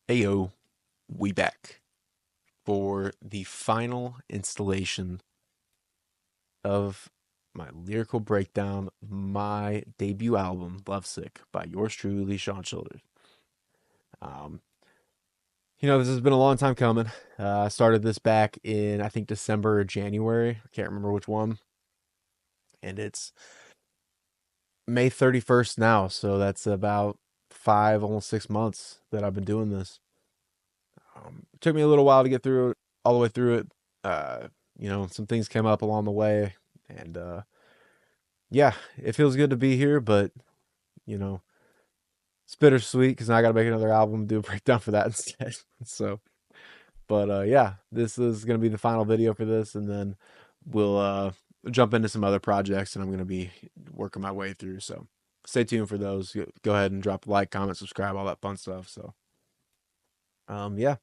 Ayo, we back for the final installation of my lyrical breakdown of my debut album, Lovesick, by yours truly, Sean Childers. Um, this has been a long time coming. I started this back in, I think, December or January. I can't remember which one. And it's May 31st now, so that's about 5, almost 6 months that I've been doing this. It took me a little while to get through it, all the way through it. Some things came up along the way, and yeah, it feels good to be here, but you know, it's bittersweet because now I got to make another album, do a breakdown for that instead. So, but yeah, this is gonna be the final video for this, and then we'll jump into some other projects, and I'm gonna be working my way through. So, stay tuned for those. Go ahead and drop a like, comment, subscribe, all that fun stuff. So, yeah.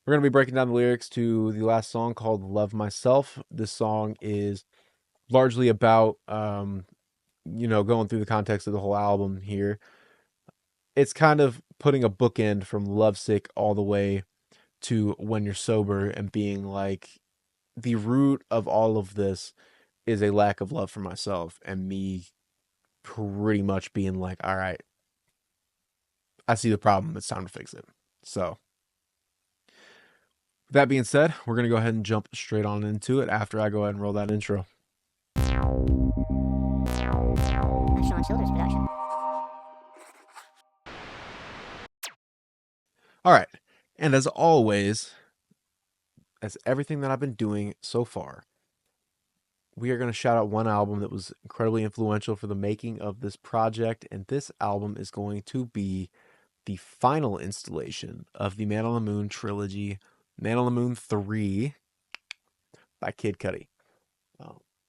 We're going to be breaking down the lyrics to the last song called Love Myself. This song is largely about, going through the context of the whole album here. It's kind of putting a bookend from Lovesick all the way to When You're Sober and being like, the root of all of this is a lack of love for myself and me pretty much being like, all right, I see the problem. It's time to fix it. So, that being said, we're going to go ahead and jump straight on into it after I go ahead and roll that intro. Sean Childers production. All right. And as always, as everything that I've been doing so far, we are going to shout out one album that was incredibly influential for the making of this project. And this album is going to be the final installation of the Man on the Moon trilogy, Man on the Moon 3 by Kid Cudi.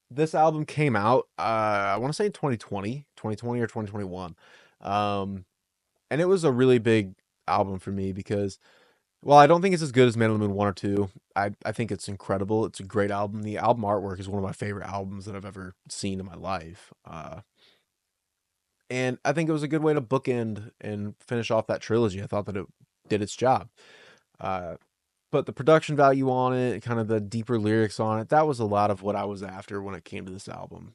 This album came out, I want to say in 2020 or 2021. And it was a really big album for me because, well, I don't think it's as good as Man on the Moon 1 or 2. I think it's incredible. It's a great album. The album artwork is one of my favorite albums that I've ever seen in my life. And I think it was a good way to bookend and finish off that trilogy. I thought that it did its job. But the production value on it, kind of the deeper lyrics on it, that was a lot of what I was after when it came to this album.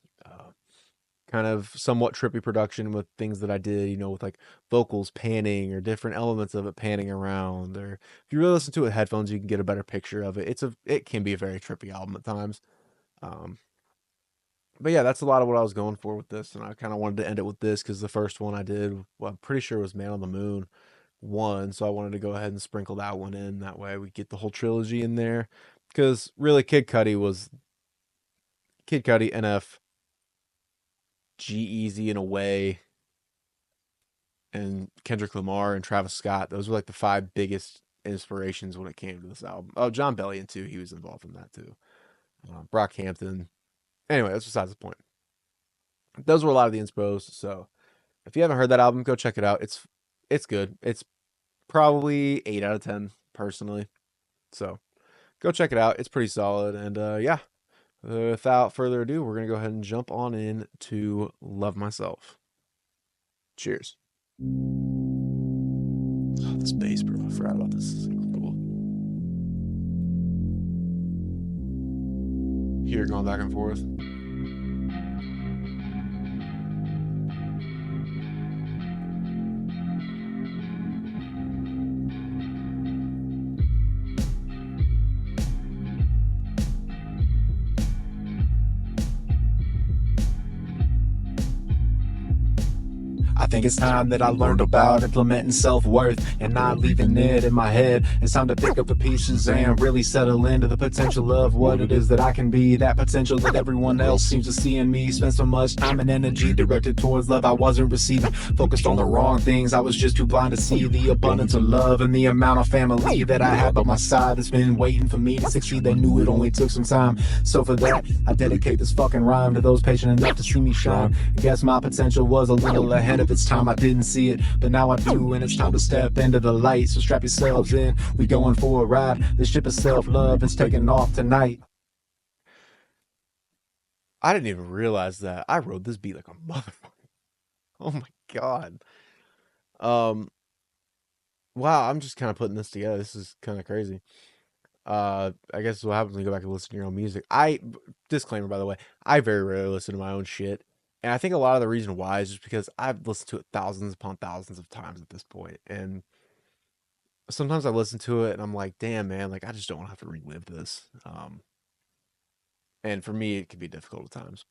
Kind of somewhat trippy production with things that I did, with like vocals panning or different elements of it panning around. Or if you really listen to it with headphones, you can get a better picture of it. It can be a very trippy album at times. But yeah, that's a lot of what I was going for with this, and I kind of wanted to end it with this because the first one I did, well, I'm pretty sure it was Man on the Moon 1, so I wanted to go ahead and sprinkle that one in. That way we get the whole trilogy in there. Because really, Kid Cudi, NF, G-Eazy in a way, and Kendrick Lamar and Travis Scott. Those were like the 5 biggest inspirations when it came to this album. Oh, John Bellion too. He was involved in that too. Brockhampton. Anyway, that's besides the point. Those were a lot of the inspos. So if you haven't heard that album, go check it out. It's good. It's probably 8 out of 10 personally. So go check it out. It's pretty solid. And yeah, without further ado, we're gonna go ahead and jump on in to Love Myself. Cheers. Oh, this bass, bro. I forgot about this. This is incredible. Here, going back and forth. I think it's time that I learned about implementing self-worth and not leaving it in my head. It's time to pick up the pieces and really settle into the potential of what it is that I can be. That potential that everyone else seems to see in me. Spent so much time and energy directed towards love I wasn't receiving. Focused on the wrong things, I was just too blind to see the abundance of love and the amount of family that I had by my side that's been waiting for me to succeed. They knew it only took some time. So for that, I dedicate this fucking rhyme to those patient enough to see me shine. I guess my potential was a little ahead of its time. I didn't see it, but now I do, and it's time to step into the light. So strap yourselves in, we going for a ride. This ship of self-love is taking off tonight. I didn't even realize that. I wrote this beat like a motherfucker. Oh my god. wow, I'm just kind of putting this together. This is kind of crazy. I guess what happens when you go back and listen to your own music. Disclaimer, by the way, I very rarely listen to my own shit. And I think a lot of the reason why is just because I've listened to it thousands upon thousands of times at this point. And sometimes I listen to it and I'm like, damn, man, like I just don't want to have to relive this. And for me, it can be difficult at times.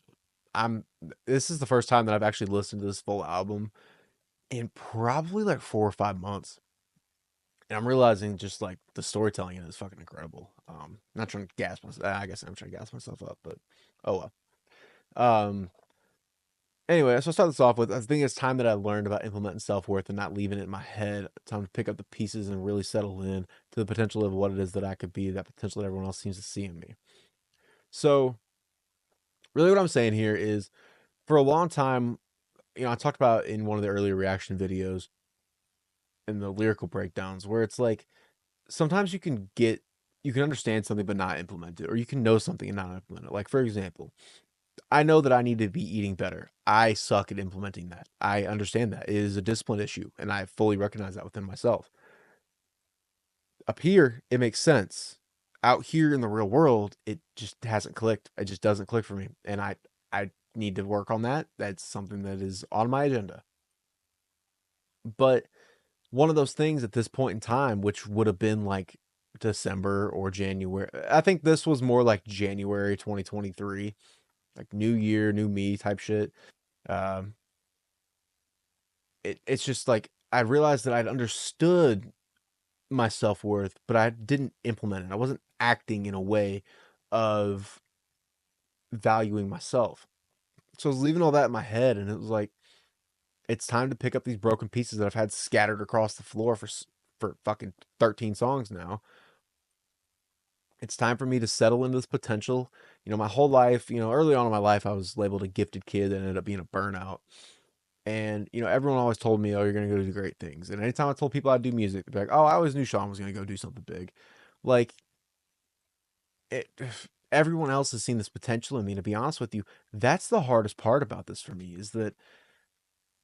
I'm, this is the first time that I've actually listened to this full album in probably like 4 or 5 months. And I'm realizing just like the storytelling in it is fucking incredible. Not trying to gas myself. I guess I'm trying to gas myself up, but oh well. Um, anyway, so I start this off with I think it's time that I learned about implementing self worth and not leaving it in my head. Time to pick up the pieces and really settle in to the potential of what it is that I could be, that potential that everyone else seems to see in me. So, really, what I'm saying here is for a long time, I talked about in one of the earlier reaction videos in the lyrical breakdowns where it's like sometimes you can understand something but not implement it, or you can know something and not implement it. Like for example, I know that I need to be eating better. I suck at implementing that. I understand that. It is a discipline issue, and I fully recognize that within myself. Up here, it makes sense. Out here in the real world, it just hasn't clicked. It just doesn't click for me. And I need to work on that. That's something that is on my agenda. But one of those things at this point in time, which would have been like December or January. I think this was more like January 2023, like new year, new me type shit. Um, it's just like I realized that I'd understood my self worth, but I didn't implement it. I wasn't acting in a way of valuing myself. So I was leaving all that in my head, and it was like it's time to pick up these broken pieces that I've had scattered across the floor for fucking 13 songs now. It's time for me to settle into this potential. My whole life, early on in my life, I was labeled a gifted kid that ended up being a burnout. And, everyone always told me, oh, you're going to go do great things. And anytime I told people I'd do music, they'd be like, oh, I always knew Sean was going to go do something big. Like, it, everyone else has seen this potential in me. To be honest with you, that's the hardest part about this for me is that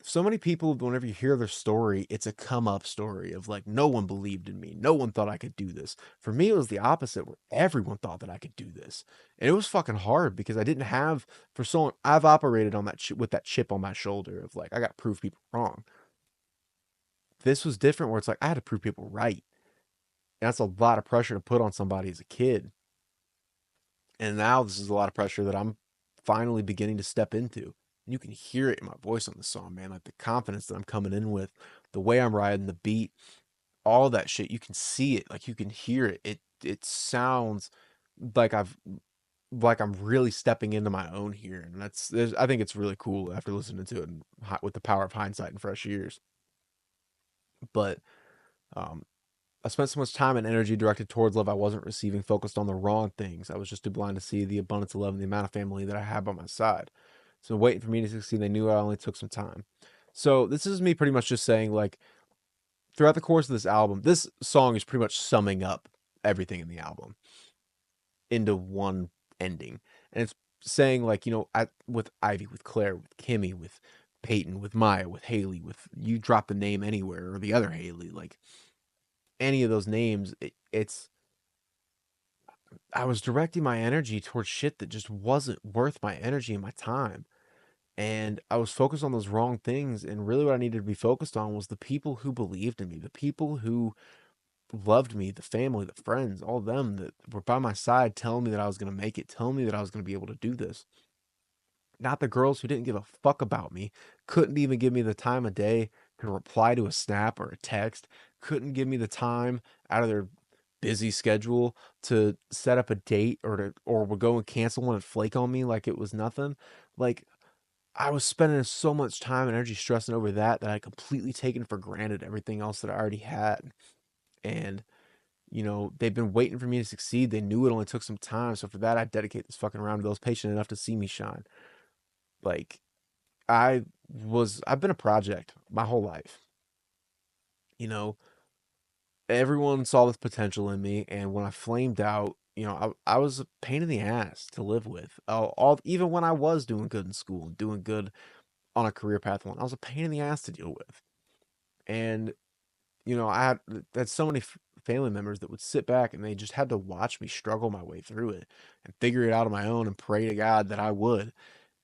so many people, whenever you hear their story, it's a come up story of like, no one believed in me. No one thought I could do this. For me, it was the opposite where everyone thought that I could do this. And it was fucking hard because I didn't have, for so long, I've operated on that with that chip on my shoulder of like, I got to prove people wrong. This was different where it's like, I had to prove people right. And that's a lot of pressure to put on somebody as a kid. And now this is a lot of pressure that I'm finally beginning to step into. And you can hear it in my voice on the song, man. Like the confidence that I'm coming in with, the way I'm riding the beat, all that shit. You can see it, like you can hear it. It sounds like I'm really stepping into my own here, and I think it's really cool after listening to it and with the power of hindsight and fresh ears. But um, I spent so much time and energy directed towards love I wasn't receiving, focused on the wrong things. I was just too blind to see the abundance of love and the amount of family that I had by my side. So waiting for me to succeed, they knew I only took some time. So this is me pretty much just saying like throughout the course of this album, this song is pretty much summing up everything in the album into one ending. And it's saying like, with Ivy, with Claire, with Kimmy, with Peyton, with Maya, with Haley, with you drop the name anywhere or the other Haley, like any of those names, it's I was directing my energy towards shit that just wasn't worth my energy and my time. And I was focused on those wrong things. And really, what I needed to be focused on was the people who believed in me, the people who loved me, the family, the friends, all of them that were by my side telling me that I was going to make it, telling me that I was going to be able to do this. Not the girls who didn't give a fuck about me, couldn't even give me the time of day to reply to a snap or a text, couldn't give me the time out of their busy schedule to set up a date or would go and cancel one and flake on me like it was nothing. Like I was spending so much time and energy stressing over that I completely taken for granted everything else that I already had. And they've been waiting for me to succeed. They knew it only took some time. So for that, I dedicate this fucking round to those patient enough to see me shine. Like I've been a project my whole life. You know, everyone saw this potential in me, and when I flamed out, I was a pain in the ass to live with. Even when I was doing good in school and doing good on a career path one, I was a pain in the ass to deal with. And I had so many family members that would sit back and they just had to watch me struggle my way through it and figure it out on my own and pray to God that I would.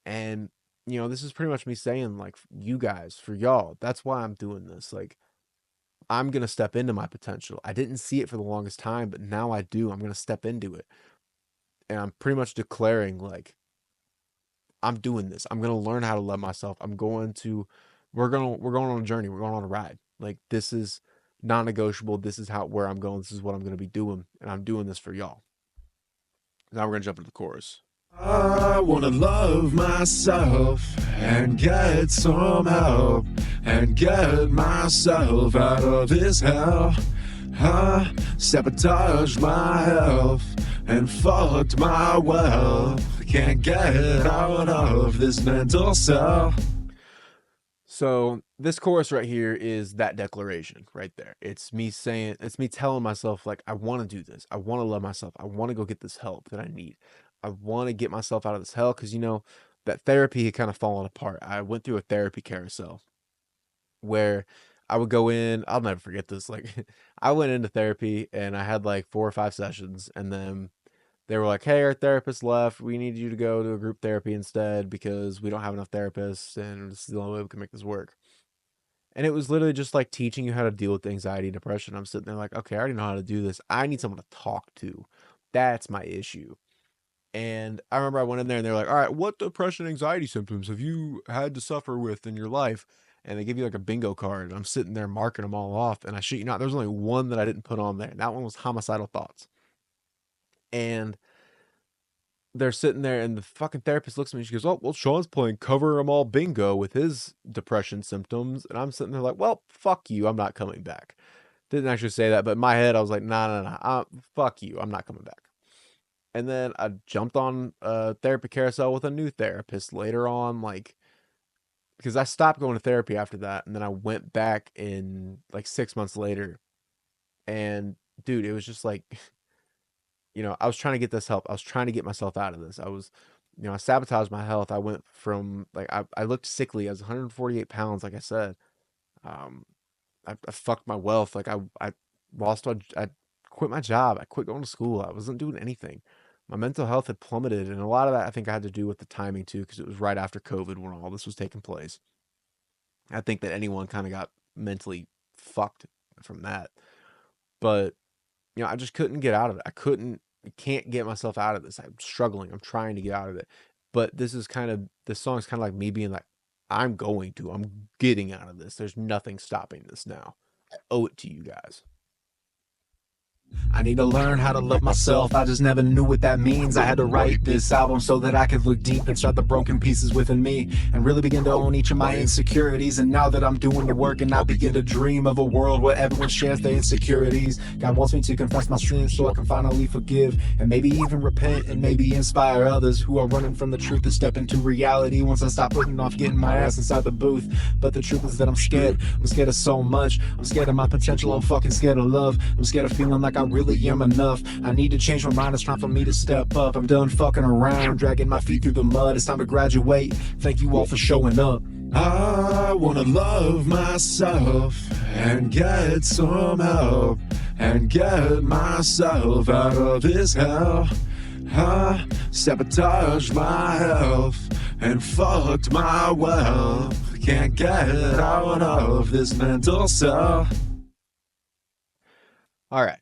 And this is pretty much me saying like you guys, for y'all, that's why I'm doing this. Like I'm going to step into my potential. I didn't see it for the longest time, but now I do. I'm going to step into it. And I'm pretty much declaring like I'm doing this. I'm going to learn how to love myself. We're going on a journey. We're going on a ride. Like this is non-negotiable. This is how where I'm going. This is what I'm going to be doing, and I'm doing this for y'all. Now we're going to jump into the chorus. I wanna love myself and get some help and get myself out of this hell. I sabotaged my health and fucked my wealth. Can't get out of this mental cell. So this chorus right here is that declaration right there. It's me telling myself like I want to do this. I want to love myself. I want to go get this help that I need. I want to get myself out of this hell because that therapy had kind of fallen apart. I went through a therapy carousel where I would go in. I'll never forget this. Like I went into therapy and I had like 4 or 5 sessions, and then they were like, "Hey, our therapist left. We need you to go to a group therapy instead because we don't have enough therapists, and this is the only way we can make this work." And it was literally just like teaching you how to deal with anxiety and depression. I'm sitting there like, okay, I already know how to do this. I need someone to talk to. That's my issue. And I remember I went in there and they're like, all right, what depression, anxiety symptoms have you had to suffer with in your life? And they give you like a bingo card. And I'm sitting there marking them all off. And I shit you not, there's only one that I didn't put on there. And that one was homicidal thoughts. And they're sitting there and the fucking therapist looks at me and she goes, "Oh, well, Sean's playing cover 'em all bingo with his depression symptoms." And I'm sitting there like, well, fuck you. I'm not coming back. Didn't actually say that, but in my head, I was like, nah, nah, nah. Fuck you. I'm not coming back. And then I jumped on a therapy carousel with a new therapist later on, like, because I stopped going to therapy after that. And then I went back in like 6 months later. And dude, it was just like, I was trying to get this help. I was trying to get myself out of this. I sabotaged my health. I went from like I looked sickly. I was 148 pounds, like I said. Um, I fucked my wealth. Like I lost. I quit my job. I quit going to school. I wasn't doing anything. My mental health had plummeted, and a lot of that I think I had to do with the timing too, because it was right after COVID when all this was taking place. I think that anyone kind of got mentally fucked from that. But I just couldn't get out of it. I can't get myself out of this. I'm struggling. I'm trying to get out of it. But this song is kind of like me being like, I'm getting out of this. There's nothing stopping this now. I owe it to you guys. I need to learn how to love myself. I just never knew what that means. I had to write this album so that I could look deep and start the broken pieces within me and really begin to own each of my insecurities. And now that I'm doing the work and I begin to dream of a world where everyone shares their insecurities, God wants me to confess my sins so I can finally forgive and maybe even repent and maybe inspire others who are running from the truth to step into reality once I stop putting off getting my ass inside the booth. But the truth is that I'm scared. I'm scared of so much. I'm scared of my potential. I'm fucking scared of love. I'm scared of feeling like I really am enough. I need to change my mind. It's time for me to step up. I'm done fucking around, dragging my feet through the mud. It's time to graduate. Thank you all for showing up. I wanna love myself and get some help and get myself out of this hell. I sabotaged my health and fucked my wealth. Can't get out of this mental cell. All right.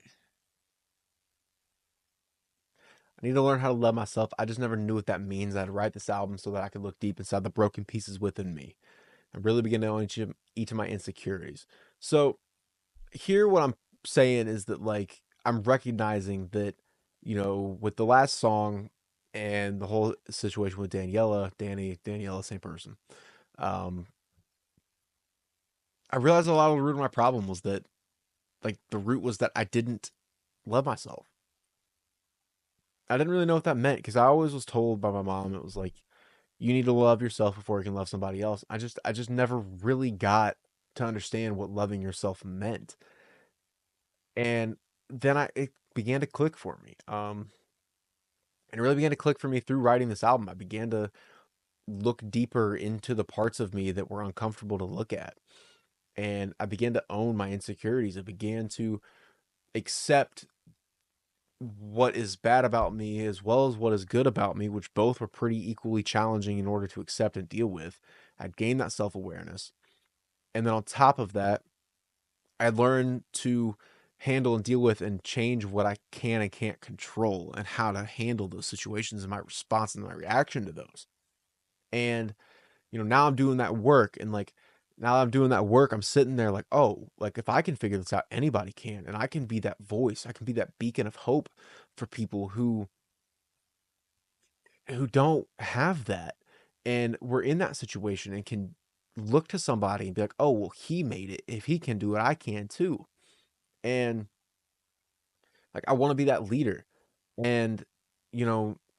I need to learn how to love myself. I just never knew what that means. I had to write this album so that I could look deep inside the broken pieces within me and really begin to own each of my insecurities. So here what I'm saying is that like I'm recognizing that, with the last song and the whole situation with Daniela, same person. Um, I realized a lot of the root of my problem was that like the root was that I didn't love myself. I didn't really know what that meant because I always was told by my mom it was like you need to love yourself before you can love somebody else. I just never really got to understand what loving yourself meant. And then it began to click for me. And it really began to click for me through writing this album. I began to look deeper into the parts of me that were uncomfortable to look at. and I began to own my insecurities. I began to accept what is bad about me as well as what is good about me, which both were pretty equally challenging in order to accept and deal with. I'd gained that self awareness. And then on top of that, I learned to handle and deal with and change what I can and can't control and how to handle those situations and my response and my reaction to those. And, now I'm doing that work and like, now that I'm doing that work, I'm sitting there like, oh, like if I can figure this out, anybody can. And I can be that voice. I can be that beacon of hope for people who don't have that. And we're in that situation and can look to somebody and be like, oh, well, he made it. If he can do it, I can too. And like, I want to be that leader. And,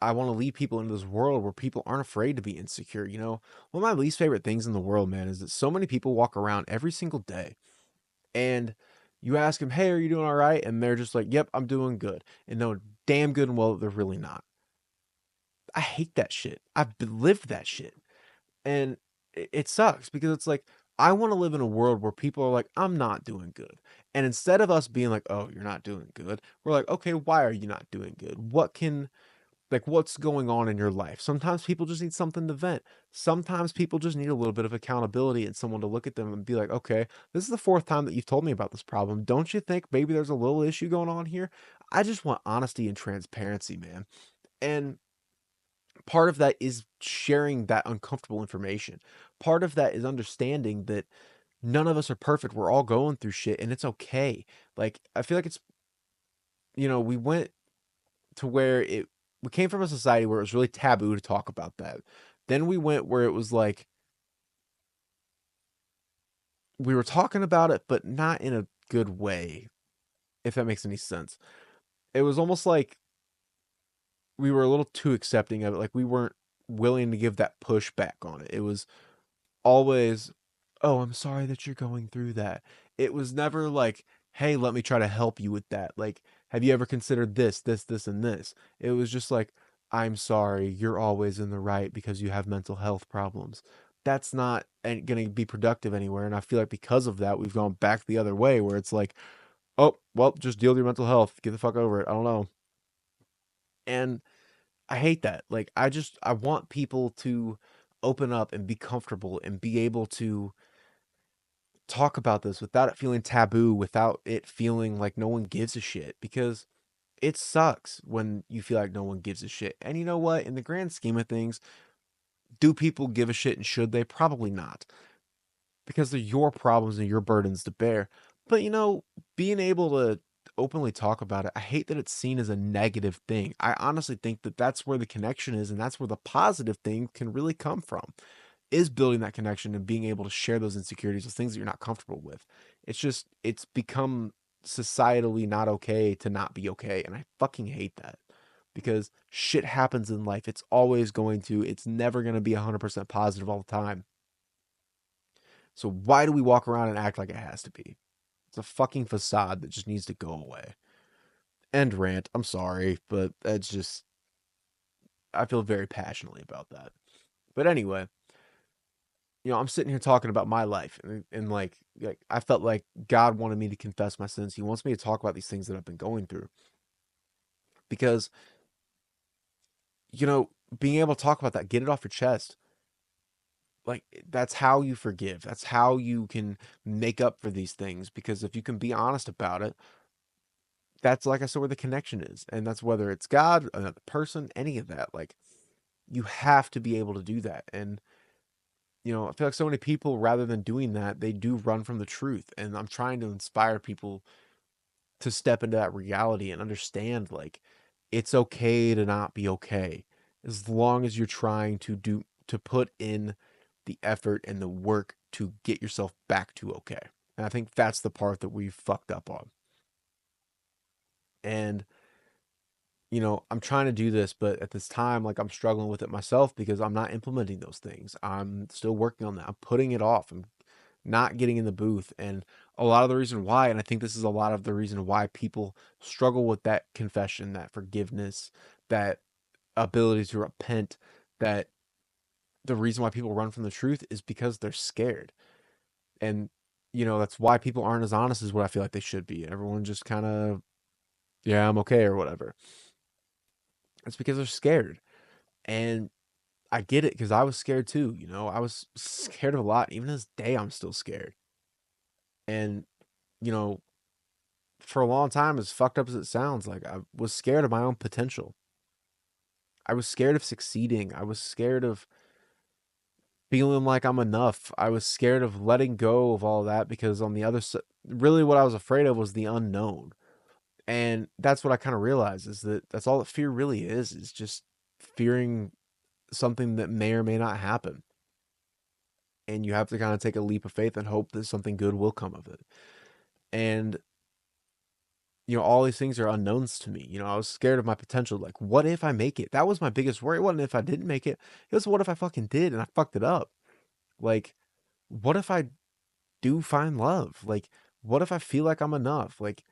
I want to lead people into this world where people aren't afraid to be insecure. One of my least favorite things in the world, man, is that so many people walk around every single day and you ask them, hey, are you doing all right? And they're just like, yep, I'm doing good. And know damn good and well that they're really not. I hate that shit. I've lived that shit. And it sucks because it's like, I want to live in a world where people are like, I'm not doing good. And instead of us being like, oh, you're not doing good, we're like, okay, why are you not doing good? What's going on in your life? Sometimes people just need something to vent. Sometimes people just need a little bit of accountability and someone to look at them and be like, okay, this is the fourth time that you've told me about this problem. Don't you think maybe there's a little issue going on here? I just want honesty and transparency, man. And part of that is sharing that uncomfortable information. Part of that is understanding that none of us are perfect. We're all going through shit and it's okay. Like, I feel like we went to where we came from a society where it was really taboo to talk about that. Then we went where it was like we were talking about it, but not in a good way, if that makes any sense. It was almost like we were a little too accepting of it. Like we weren't willing to give that pushback on it. It was always, oh, I'm sorry that you're going through that. It was never like, hey, let me try to help you with that. Like, have you ever considered this, and this? It was just like, I'm sorry, you're always in the right because you have mental health problems. That's not going to be productive anywhere. And I feel like because of that, we've gone back the other way where it's like, oh, well, just deal with your mental health. Get the fuck over it. I don't know. And I hate that. Like, I want people to open up and be comfortable and be able to talk about this without it feeling taboo, without it feeling like no one gives a shit, because it sucks when you feel like no one gives a shit. And you know what? In the grand scheme of things, do people give a shit and should they? Probably not, because they're your problems and your burdens to bear. But being able to openly talk about it, I hate that it's seen as a negative thing. I honestly think that that's where the connection is and that's where the positive thing can really come from, is building that connection and being able to share those insecurities, those things that you're not comfortable with. It's become societally not okay to not be okay. And I fucking hate that because shit happens in life. It's never going to be 100% positive all the time. So why do we walk around and act like it has to be? It's a fucking facade that just needs to go away. End rant. I'm sorry, but that's just, I feel very passionately about that. But anyway, I'm sitting here talking about my life and like I felt like God wanted me to confess my sins. He wants me to talk about these things that I've been going through because, you know, being able to talk about that, get it off your chest. Like that's how you forgive. That's how you can make up for these things because if you can be honest about it, that's like I said where the connection is. And that's whether it's God, another person, any of that. Like you have to be able to do that. And I feel like so many people, rather than doing that, they do run from the truth. And I'm trying to inspire people to step into that reality and understand like it's okay to not be okay as long as you're trying to put in the effort and the work to get yourself back to okay. And I think that's the part that we've fucked up on. And I'm trying to do this, but at this time, like I'm struggling with it myself because I'm not implementing those things. I'm still working on that. I'm putting it off. I'm not getting in the booth. And a lot of the reason why, and I think this is a lot of the reason why people struggle with that confession, that forgiveness, that ability to repent, that the reason why people run from the truth is because they're scared. And that's why people aren't as honest as what I feel like they should be. Everyone just kind of, yeah, I'm okay or whatever. It's because they're scared. And I get it because I was scared too. I was scared of a lot. Even to this day, I'm still scared. And, you know, for a long time, as fucked up as it sounds, like I was scared of my own potential. I was scared of succeeding. I was scared of feeling like I'm enough. I was scared of letting go of all that because on the other side, really what I was afraid of was the unknown. And that's what I kind of realized is that that's all that fear really is just fearing something that may or may not happen. And you have to kind of take a leap of faith and hope that something good will come of it. And all these things are unknowns to me. I was scared of my potential. Like, what if I make it? That was my biggest worry. It wasn't if I didn't make it. It was what if I fucking did and I fucked it up? Like, what if I do find love? Like, what if I feel like I'm enough? Like,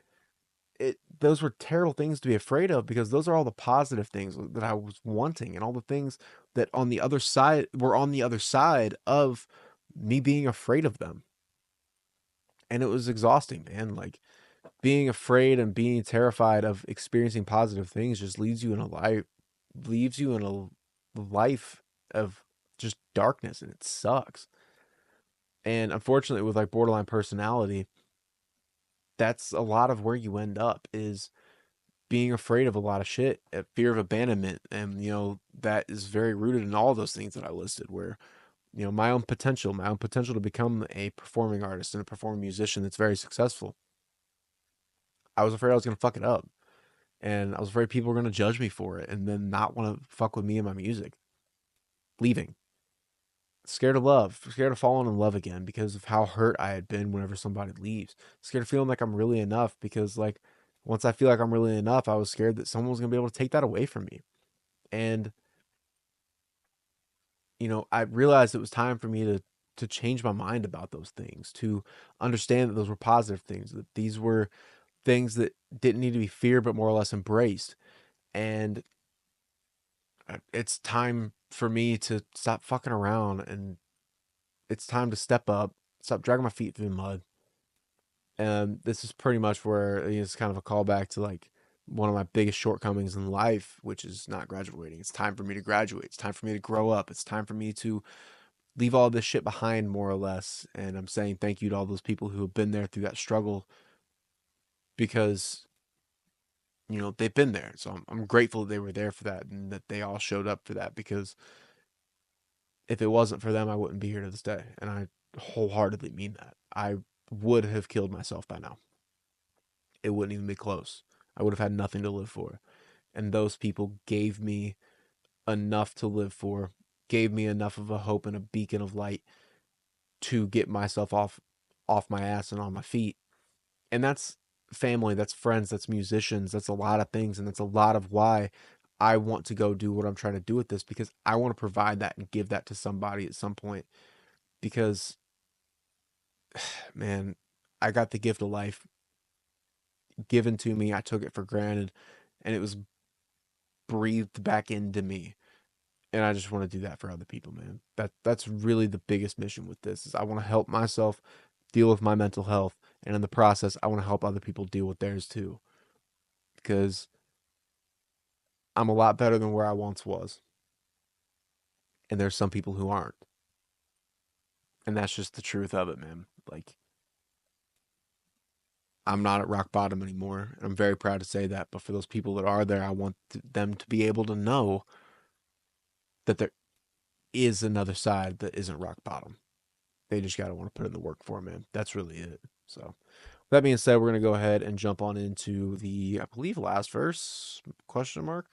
those were terrible things to be afraid of because those are all the positive things that I was wanting and all the things that on the other side were on the other side of me being afraid of them. And it was exhausting, man. Like, being afraid and being terrified of experiencing positive things just leaves you in a life of just darkness, and it sucks. And unfortunately, with like borderline personality, that's a lot of where you end up is being afraid of a lot of shit, fear of abandonment, and that is very rooted in all those things that I listed. Where my own potential to become a performing artist and a performing musician that's very successful. I was afraid I was gonna fuck it up, and I was afraid people were gonna judge me for it, and then not want to fuck with me and my music. Leaving, scared of love, scared of falling in love again because of how hurt I had been whenever somebody leaves. Scared of feeling like I'm really enough because like once I feel like I'm really enough, I was scared that someone was gonna be able to take that away from me. And I realized it was time for me to change my mind about those things, to understand that those were positive things, that these were things that didn't need to be feared but more or less embraced. And it's time for me to stop fucking around, and it's time to step up, stop dragging my feet through the mud. And this is pretty much where it's kind of a callback to like one of my biggest shortcomings in life, which is not graduating. It's time for me to graduate. It's time for me to grow up. It's time for me to leave all this shit behind, more or less. And I'm saying thank you to all those people who have been there through that struggle because they've been there. So I'm grateful that they were there for that and that they all showed up for that, because if it wasn't for them, I wouldn't be here to this day. And I wholeheartedly mean that. I would have killed myself by now. It wouldn't even be close. I would have had nothing to live for. And those people gave me enough to live for, gave me enough of a hope and a beacon of light to get myself off my ass and on my feet. And that's family, that's friends, that's musicians, that's a lot of things, and that's a lot of why I want to go do what I'm trying to do with this, because I want to provide that and give that to somebody at some point. Because, man, I got the gift of life given to me. I took it for granted, and it was breathed back into me. And I just want to do that for other people, man. That's really the biggest mission with this, is I want to help myself deal with my mental health, and in the process, I want to help other people deal with theirs too. Because I'm a lot better than where I once was. And there's some people who aren't. And that's just the truth of it, man. Like, I'm not at rock bottom anymore. And I'm very proud to say that. But for those people that are there, I want them to be able to know that there is another side that isn't rock bottom. They just got to want to put in the work for it, man. That's really it. So, with that being said, we're going to go ahead and jump on into the, I believe, last verse, question mark.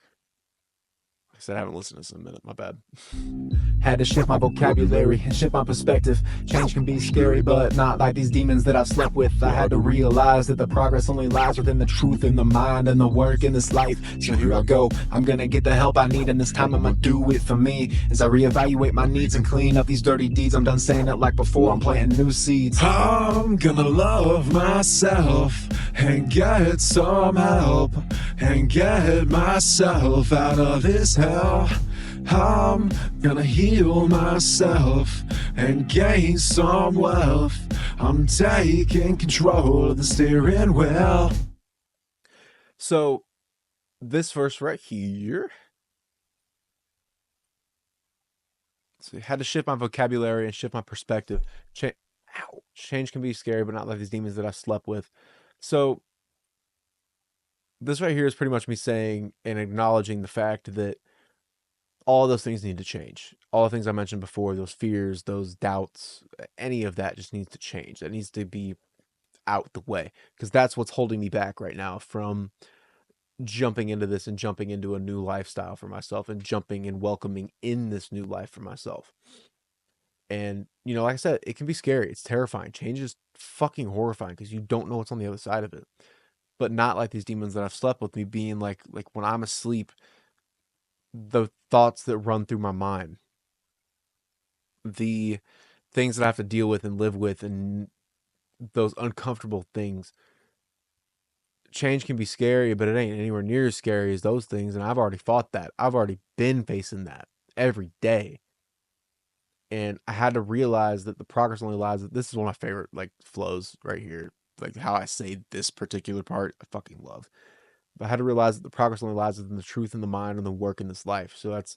I said I haven't listened to this in a minute. My bad. Had to shift my vocabulary and shift my perspective. Change can be scary, but not like these demons that I've slept with. I had to realize that the progress only lies within the truth in the mind and the work in this life. So here I go. I'm gonna get the help I need, and this time I'ma do it for me. As I reevaluate my needs and clean up these dirty deeds, I'm done saying it like before. I'm planting new seeds. I'm gonna love myself and get some help and get myself out of this hell. I'm gonna heal myself and gain some wealth. I'm taking control of the steering wheel. So this verse right here, so I had to shift my vocabulary and shift my perspective. Change can be scary, but not like these demons that I slept with. So this right here is pretty much me saying and acknowledging the fact that all those things need to change. All the things I mentioned before, those fears, those doubts, any of that just needs to change. That needs to be out the way, because that's what's holding me back right now from jumping into this and jumping into a new lifestyle for myself and jumping and welcoming in this new life for myself. And, like I said, it can be scary. It's terrifying. Change is fucking horrifying because you don't know what's on the other side of it. But not like these demons that I've slept with, me being like when I'm asleep, the thoughts that run through my mind, the things that I have to deal with and live with, and those uncomfortable things. Change can be scary, but it ain't anywhere near as scary as those things. And I've already fought that. I've already been facing that every day. And I had to realize that the progress only lies. This is one of my favorite flows right here. Like how I say this particular part, I fucking love. But I had to realize that the progress only lies within the truth in the mind and the work in this life. So that's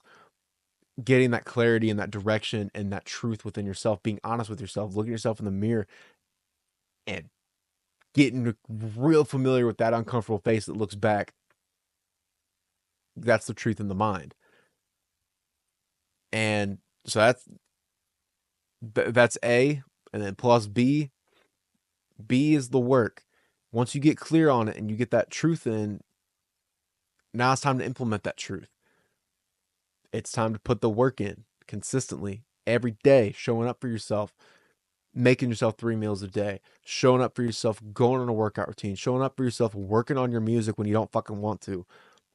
getting that clarity and that direction and that truth within yourself, being honest with yourself, looking yourself in the mirror and getting real familiar with that uncomfortable face that looks back. That's the truth in the mind. And so that's A, and then plus B. B is the work. Once you get clear on it and you get that truth in, now it's time to implement that truth. It's time to put the work in consistently every day, showing up for yourself, making yourself 3 meals a day, showing up for yourself, going on a workout routine, showing up for yourself, working on your music when you don't fucking want to,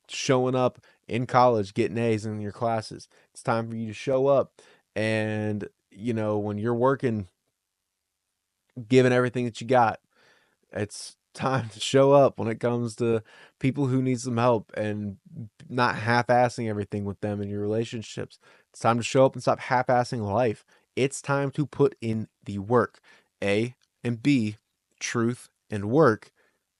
showing up in college, getting A's in your classes. It's time for you to show up. And, when you're working, giving everything that you got, it's time to show up when it comes to people who need some help and not half-assing everything with them in your relationships. It's time to show up and stop half-assing life. It's time to put in the work. A and B, truth and work,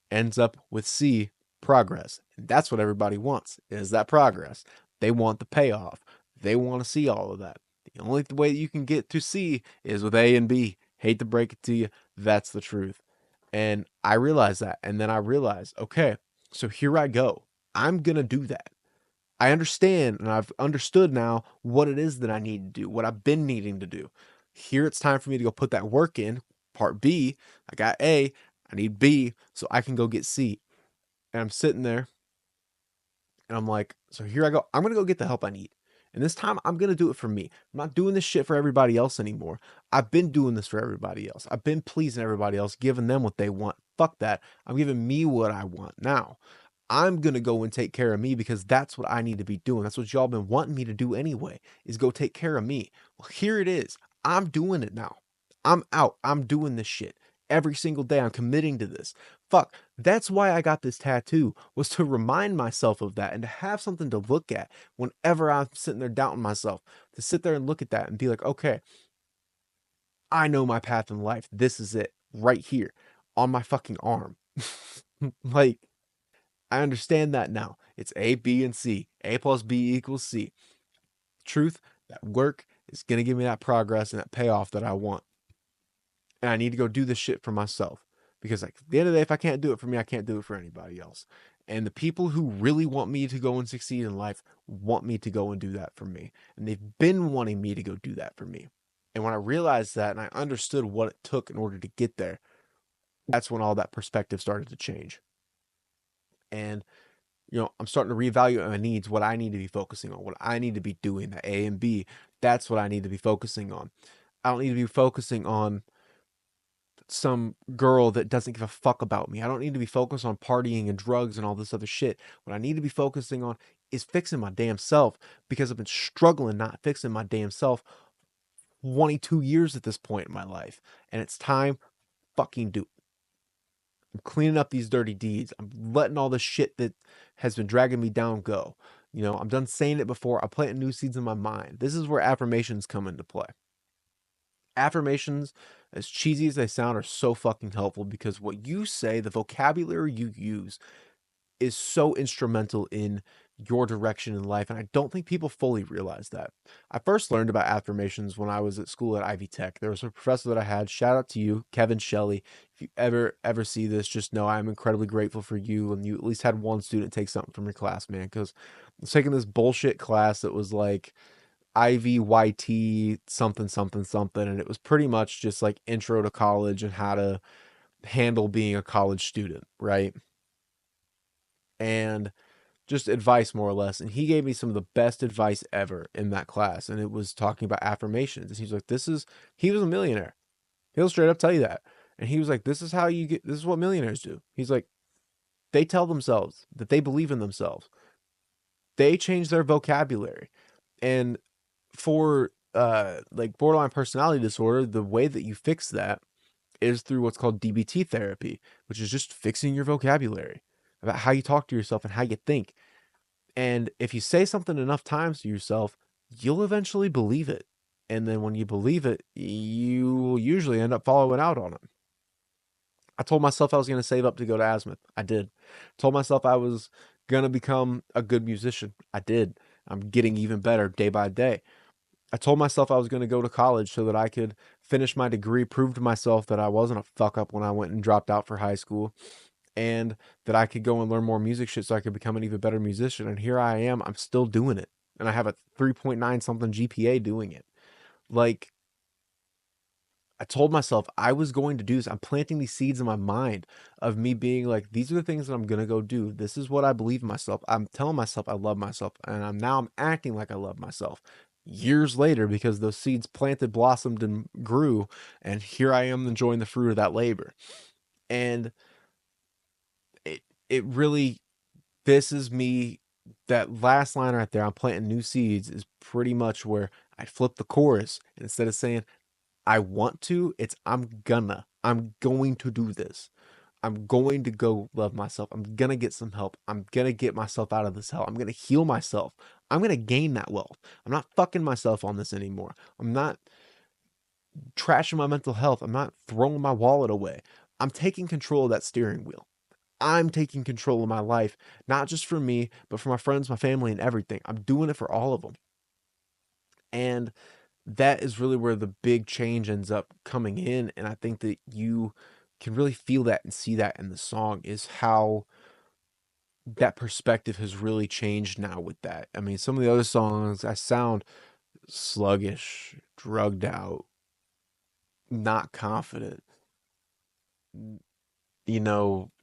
ends up with C, progress. And that's what everybody wants, is that progress. They want the payoff. They want to see all of that. The only way you can get to C is with A and B. Hate to break it to you, that's the truth. And I realized that. And then I realized, okay, so here I go. I'm going to do that. I understand and I've understood now what it is that I need to do, what I've been needing to do. Here it's time for me to go put that work in. Part B, I got A, I need B, so I can go get C. And I'm sitting there and I'm like, so here I go. I'm going to go get the help I need. And this time I'm going to do it for me. I'm not doing this shit for everybody else anymore. I've been doing this for everybody else. I've been pleasing everybody else, giving them what they want. Fuck that. I'm giving me what I want now. I'm going to go and take care of me because that's what I need to be doing. That's what y'all been wanting me to do anyway, is go take care of me. Well, here it is. I'm doing it now. I'm out. I'm doing this shit. Every single day I'm committing to this. Fuck, that's why I got this tattoo, was to remind myself of that and to have something to look at whenever I'm sitting there doubting myself, to sit there and look at that and be like, okay, I know my path in life. This is it right here on my fucking arm. Like, I understand that now. It's A, B, and C. A plus B equals C. Truth, that work is going to give me that progress and that payoff that I want. And I need to go do this shit for myself. Because at the end of the day, if I can't do it for me, I can't do it for anybody else. And the people who really want me to go and succeed in life want me to go and do that for me. And they've been wanting me to go do that for me. And when I realized that and I understood what it took in order to get there, that's when all that perspective started to change. And, I'm starting to reevaluate my needs, what I need to be focusing on, what I need to be doing, the A and B. That's what I need to be focusing on. I don't need to be focusing on some girl that doesn't give a fuck about me. I don't need to be focused on partying and drugs and all this other shit. What I need to be focusing on is fixing my damn self, because I've been struggling not fixing my damn self 22 years at this point in my life. And it's time fucking do it. I'm cleaning up these dirty deeds. I'm letting all the shit that has been dragging me down go. I'm done saying it before. I plant new seeds in my mind. This is where affirmations come into play. Affirmations, as cheesy as they sound, are so fucking helpful because what you say, the vocabulary you use, is so instrumental in your direction in life. And I don't think people fully realize that. I first learned about affirmations when I was at school at Ivy Tech. There was a professor that I had. Shout out to you, Kevin Shelley. If you ever see this, just know I'm incredibly grateful for you. And you at least had one student take something from your class, man. Because I was taking this bullshit class that was like IVYT something something something. And it was pretty much just like intro to college and how to handle being a college student, right? And just advice more or less. And he gave me some of the best advice ever in that class. And it was talking about affirmations. And he's like, he was a millionaire. He'll straight up tell you that. And he was like, this is what millionaires do. He's like, they tell themselves that they believe in themselves. They change their vocabulary. And for like borderline personality disorder, the way that you fix that is through what's called DBT therapy, which is just fixing your vocabulary about how you talk to yourself and how you think. And if you say something enough times to yourself, you'll eventually believe it. And then when you believe it, you will usually end up following out on it. I told myself I was going to save up to go to Azimuth. I did. Told myself I was going to become a good musician. I did. I'm getting even better day by day. I told myself I was going to go to college so that I could finish my degree, prove to myself that I wasn't a fuck up when I went and dropped out for high school, and that I could go and learn more music shit so I could become an even better musician. And here I am, I'm still doing it. And I have a 3.9 something GPA doing it. Like, I told myself I was going to do this. I'm planting these seeds in my mind of me being like, these are the things that I'm going to go do. This is what I believe in myself. I'm telling myself I love myself. And I'm acting like I love myself years later because those seeds planted, blossomed, and grew. And here I am enjoying the fruit of that labor. And it really, this is me. That last line right there, I'm planting new seeds, is pretty much where I flip the chorus. And instead of saying, I want to, it's I'm going to do this. I'm going to go love myself. I'm going to get some help. I'm going to get myself out of this hell. I'm going to heal myself. I'm going to gain that wealth. I'm not fucking myself on this anymore. I'm not trashing my mental health. I'm not throwing my wallet away. I'm taking control of that steering wheel. I'm taking control of my life, not just for me, but for my friends, my family, and everything. I'm doing it for all of them. And that is really where the big change ends up coming in. And I think that you can really feel that and see that in the song, is how that perspective has really changed now with that. I mean, some of the other songs, I sound sluggish, drugged out, not confident,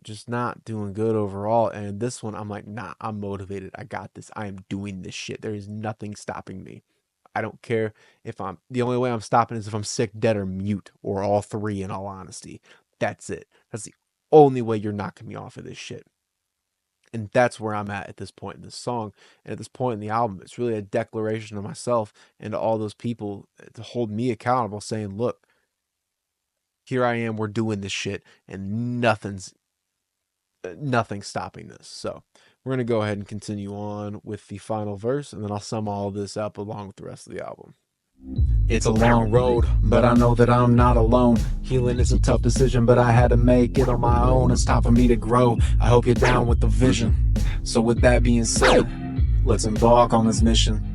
just not doing good overall. And this one, I'm like, nah, I'm motivated. I got this. I am doing this shit. There is nothing stopping me. I don't care if the only way I'm stopping is if I'm sick, dead, or mute, or all three, in all honesty. That's it. That's the only way you're knocking me off of this shit. And that's where I'm at this point in this song. And at this point in the album, it's really a declaration of myself and to all those people to hold me accountable, saying, look, here I am, we're doing this shit, and nothing's stopping this. So we're going to go ahead and continue on with the final verse, and then I'll sum all this up along with the rest of the album. It's a long road, but I know that I'm not alone. Healing is a tough decision, but I had to make it on my own. It's time for me to grow. I hope you're down with the vision. So with that being said, let's embark on this mission.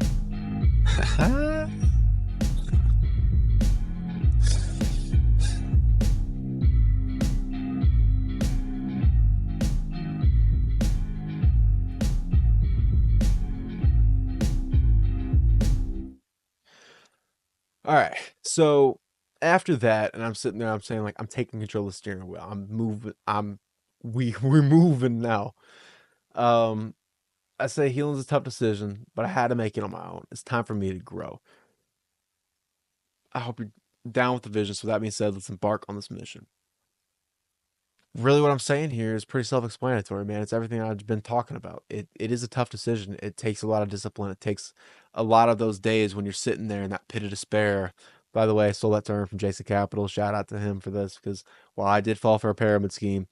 All right. So after that, and I'm sitting there, I'm saying, like, I'm taking control of the steering wheel. I'm moving. We're moving now. Um, I say healing's a tough decision, but I had to make it on my own. It's time for me to grow. I hope you're down with the vision. So that being said, let's embark on this mission. Really, what I'm saying here is pretty self-explanatory, man. It's everything I've been talking about. It is a tough decision. It takes a lot of discipline. It takes a lot of those days when you're sitting there in that pit of despair. By the way, I stole that term from Jason Capital. Shout out to him for this, because while I did fall for a pyramid scheme,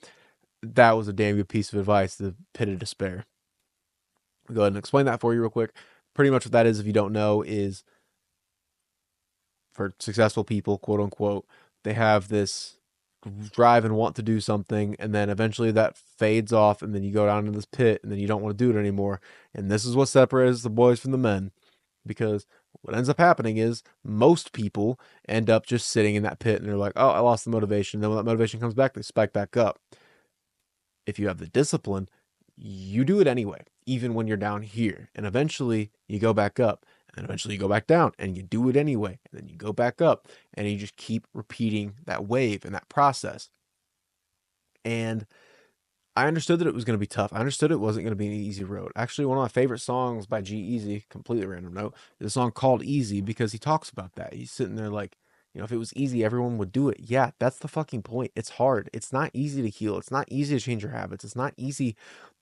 that was a damn good piece of advice, the pit of despair. I'll go ahead and explain that for you real quick. Pretty much what that is, if you don't know, is for successful people, quote unquote, they have this drive and want to do something, and then eventually that fades off, and then you go down in this pit, and then you don't want to do it anymore. And this is what separates the boys from the men, because what ends up happening is most people end up just sitting in that pit, and they're like, "Oh, I lost the motivation." And then when that motivation comes back, they spike back up. If you have the discipline, you do it anyway, even when you're down here. And eventually you go back up, and eventually you go back down, and you do it anyway. And then you go back up, and you just keep repeating that wave and that process. And I understood that it was going to be tough. I understood it wasn't going to be an easy road. Actually, one of my favorite songs by G-Eazy, completely random note, is a song called Easy, because he talks about that. He's sitting there like, if it was easy, everyone would do it. Yeah, that's the fucking point. It's hard. It's not easy to heal. It's not easy to change your habits. It's not easy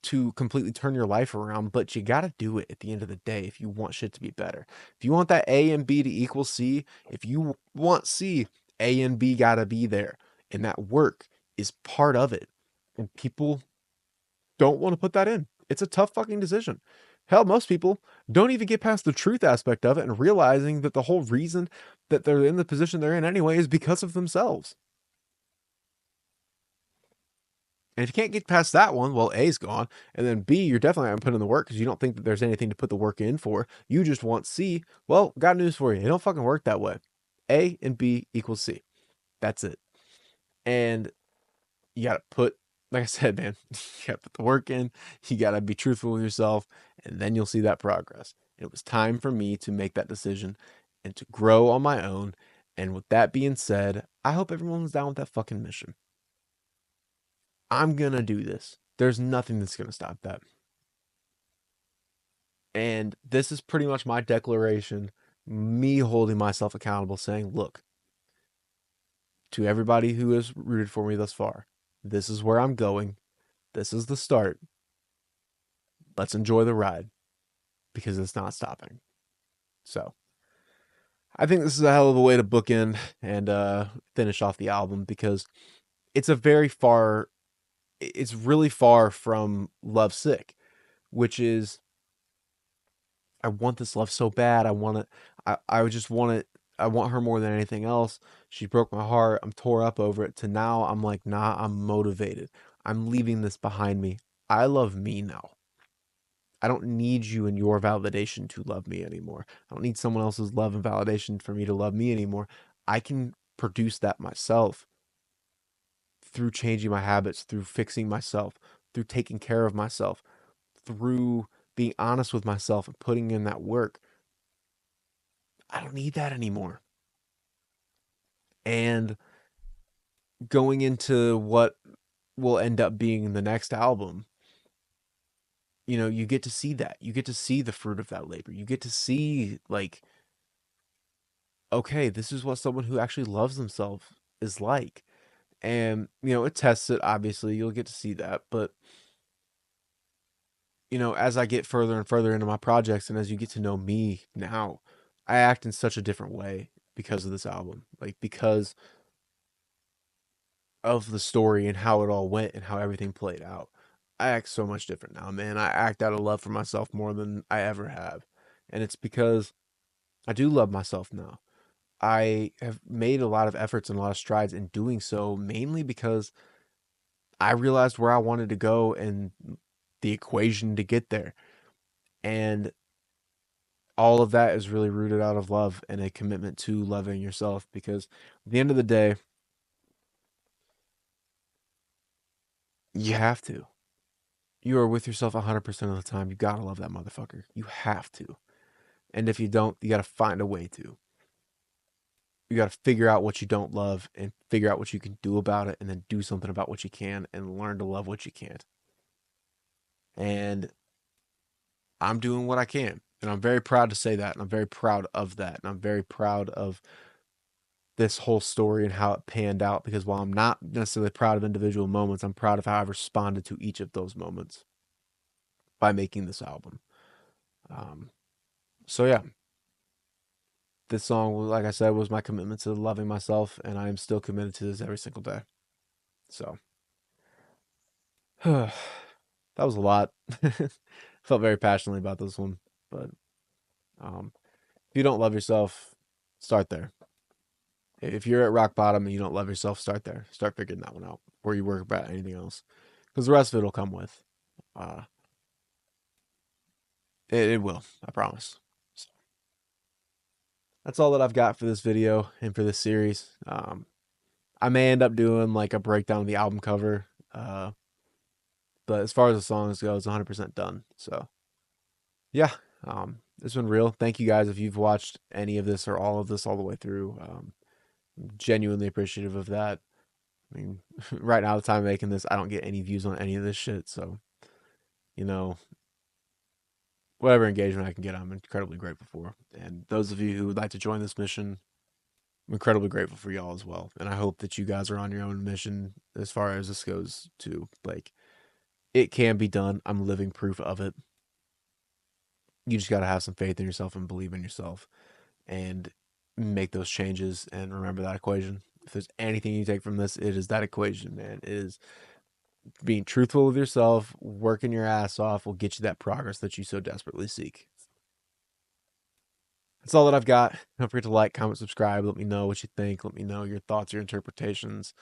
to completely turn your life around, but you got to do it at the end of the day if you want shit to be better. If you want that A and B to equal C, if you want C, A and B got to be there. And that work is part of it. And people don't want to put that in. It's a tough fucking decision. Hell, most people don't even get past the truth aspect of it and realizing that the whole reason that they're in the position they're in anyway is because of themselves. And if you can't get past that one, well, A's gone. And then B, you're definitely not putting in the work because you don't think that there's anything to put the work in for. You just want C. Well, got news for you. It don't fucking work that way. A and B equals C. That's it. And you got to put, like I said, man, you got to put the work in. You got to be truthful with yourself, and then you'll see that progress. And it was time for me to make that decision and to grow on my own. And with that being said, I hope everyone's down with that fucking mission. I'm going to do this. There's nothing that's going to stop that. And this is pretty much my declaration, me holding myself accountable, saying, look, to everybody who has rooted for me thus far, this is where I'm going. This is the start. Let's enjoy the ride because it's not stopping. So I think this is a hell of a way to bookend and finish off the album, because it's a very far, it's really far from Lovesick, which is, I want this love so bad. I want it. I just want it. I want her more than anything else. She broke my heart. I'm tore up over it. To now, I'm like, nah, I'm motivated. I'm leaving this behind me. I love me now. I don't need you and your validation to love me anymore. I don't need someone else's love and validation for me to love me anymore. I can produce that myself through changing my habits, through fixing myself, through taking care of myself, through being honest with myself and putting in that work. I don't need that anymore. And going into what will end up being the next album, you get to see that. You get to see the fruit of that labor. You get to see, like, okay, this is what someone who actually loves themselves is like. And, it tests it, obviously. You'll get to see that. But, as I get further and further into my projects and as you get to know me now, I act in such a different way because of this album. Like, because of the story and how it all went and how everything played out. I act so much different now, man. I act out of love for myself more than I ever have. And it's because I do love myself now. I have made a lot of efforts and a lot of strides in doing so, mainly because I realized where I wanted to go and the equation to get there. And all of that is really rooted out of love and a commitment to loving yourself, because at the end of the day, you have to. You are with yourself 100% of the time. You gotta love that motherfucker. You have to. And if you don't, you gotta find a way to. You gotta figure out what you don't love and figure out what you can do about it, and then do something about what you can and learn to love what you can't. And I'm doing what I can. And I'm very proud to say that. And I'm very proud of that. And I'm very proud of this whole story and how it panned out, because while I'm not necessarily proud of individual moments, I'm proud of how I've responded to each of those moments by making this album. Um, so yeah, this song, like I said, was my commitment to loving myself, and I am still committed to this every single day. So that was a lot. felt very passionately about this one. But if you don't love yourself, start there. If you're at rock bottom and you don't love yourself, start there. Start figuring that one out before you worry about anything else, because the rest of it will come with. Uh, it will, I promise. So that's all that I've got for this video and for this series. I may end up doing like a breakdown of the album cover, but as far as the songs go, it's 100% done. So yeah, it's been real. Thank you guys if you've watched any of this or all of this all the way through. Genuinely appreciative of that. I mean, right now, the time I'm making this, I don't get any views on any of this shit. So, you know, whatever engagement I can get, I'm incredibly grateful for. And those of you who would like to join this mission, I'm incredibly grateful for y'all as well. And I hope that you guys are on your own mission as far as this goes too. Like, it can be done. I'm living proof of it. You just got to have some faith in yourself and believe in yourself and make those changes and remember that equation. If there's anything you take from this, it is that equation, man. It is being truthful with yourself, working your ass off will get you that progress that you so desperately seek. That's all that I've got. Don't forget to like, comment, subscribe. Let me know what you think. Let me know your thoughts, your interpretations.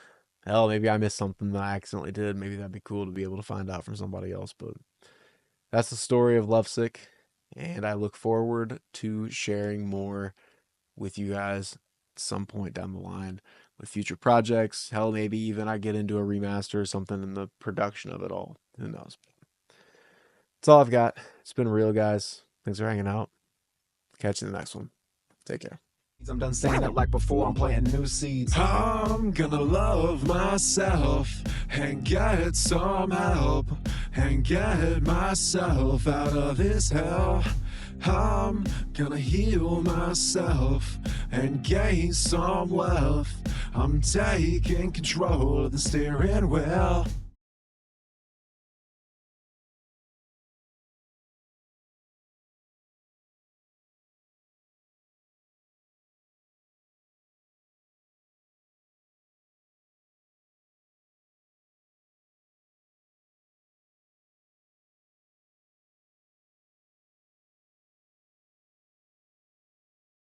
Hell, maybe I missed something that I accidentally did. Maybe that'd be cool to be able to find out from somebody else. But that's the story of Lovesick, and I look forward to sharing more with you guys at some point down the line with future projects. Hell, maybe even I get into a remaster or something in the production of it all. Who knows? That's all I've got. It's been real, guys. Thanks for hanging out. Catch you in the next one. Take care. I'm done saying it like before, I'm planting new seeds. I'm gonna love myself and get some help and get myself out of this hell. I'm gonna heal myself and gain some wealth. I'm taking control of the steering wheel.